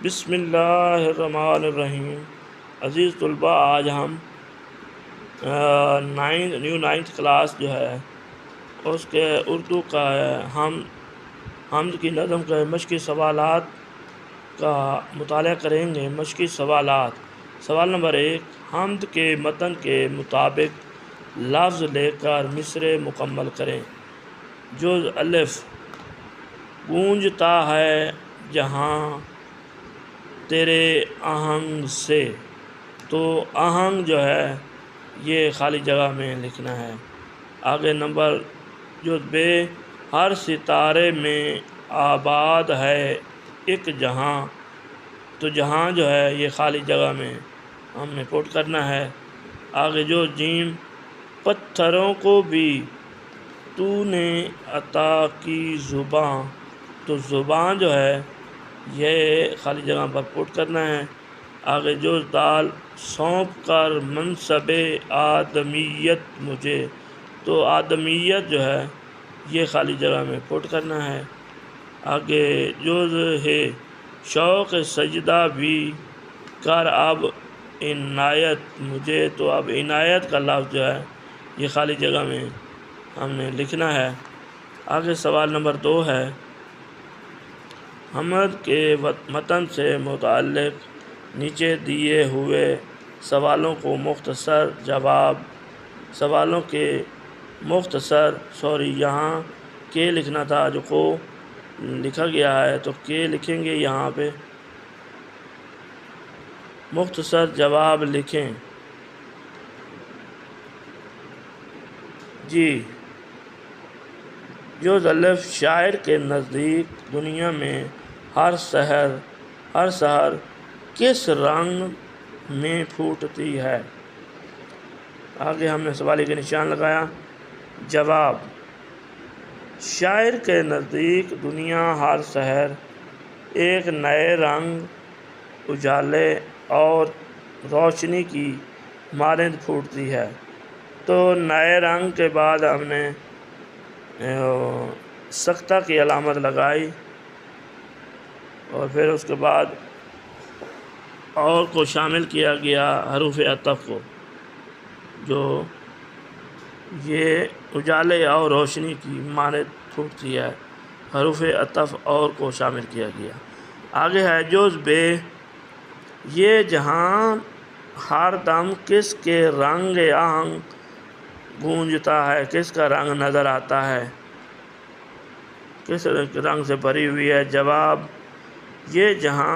بسم اللہ الرحمن الرحیم۔ عزیز طلباء، آج ہم نائنتھ کلاس جو ہے اس کے اردو کا حمد کی نظم کے مشقی سوالات کا مطالعہ کریں گے۔ مشقی سوالات: سوال نمبر 1، حمد کے متن کے مطابق لفظ لے کر مصرعے مکمل کریں۔ جز الف: گونجتا ہے جہاں تیرے آہنگ سے، تو آہنگ جو ہے یہ خالی جگہ میں لکھنا ہے۔ آگے نمبر جز ب: ہر ستارے میں آباد ہے ایک جہاں، تو جہاں جو ہے یہ خالی جگہ میں ہم نے پٹ کرنا ہے۔ آگے جو ج: پتھروں کو بھی تو نے عطا کی زباں، تو زبان جو ہے یہ خالی جگہ پر پٹ کرنا ہے۔ آگے جو د: سونپ کر منصب آدمیت مجھے، تو آدمیت جو ہے یہ خالی جگہ میں پٹ کرنا ہے۔ آگے جز ہ: شوق سجدہ بھی کر اب عنایت مجھے، تو اب عنایت کا لفظ جو ہے یہ خالی جگہ میں ہم نے لکھنا ہے۔ آگے سوال نمبر 2 ہے، حمد کے متن سے متعلق نیچے دیے ہوئے سوالوں کو مختصر جواب۔ سوالوں کے یہاں کے لکھنا تھا، جو کو لکھا گیا ہے تو کے لکھیں گے، یہاں پہ مختصر جواب لکھیں۔ جی: جز الف: شاعر کے نزدیک دنیا میں ہر سحر کس رنگ میں پھوٹتی ہے؟ آگے ہم نے سوالی کے نشان لگایا۔ جواب: شاعر کے نزدیک دنیا ہر سحر ایک نئے رنگ، اجالے اور روشنی کی مانند پھوٹتی ہے۔ تو نئے رنگ کے بعد ہم نے سکتہ کی علامت لگائی، اور پھر اس کے بعد اور کو شامل کیا گیا حروف عطف کو، جو یہ اجالے اور روشنی کی مانند پھوٹتی ہے، حروف عطف اور کو شامل کیا گیا۔ آگے ہے جز ب: یہ جہاں ہر دم کس کے رنگ آہنگ گونجتا ہے، کس کا رنگ نظر آتا ہے، کس رنگ سے بھری ہوئی ہے؟ جواب: یہ جہاں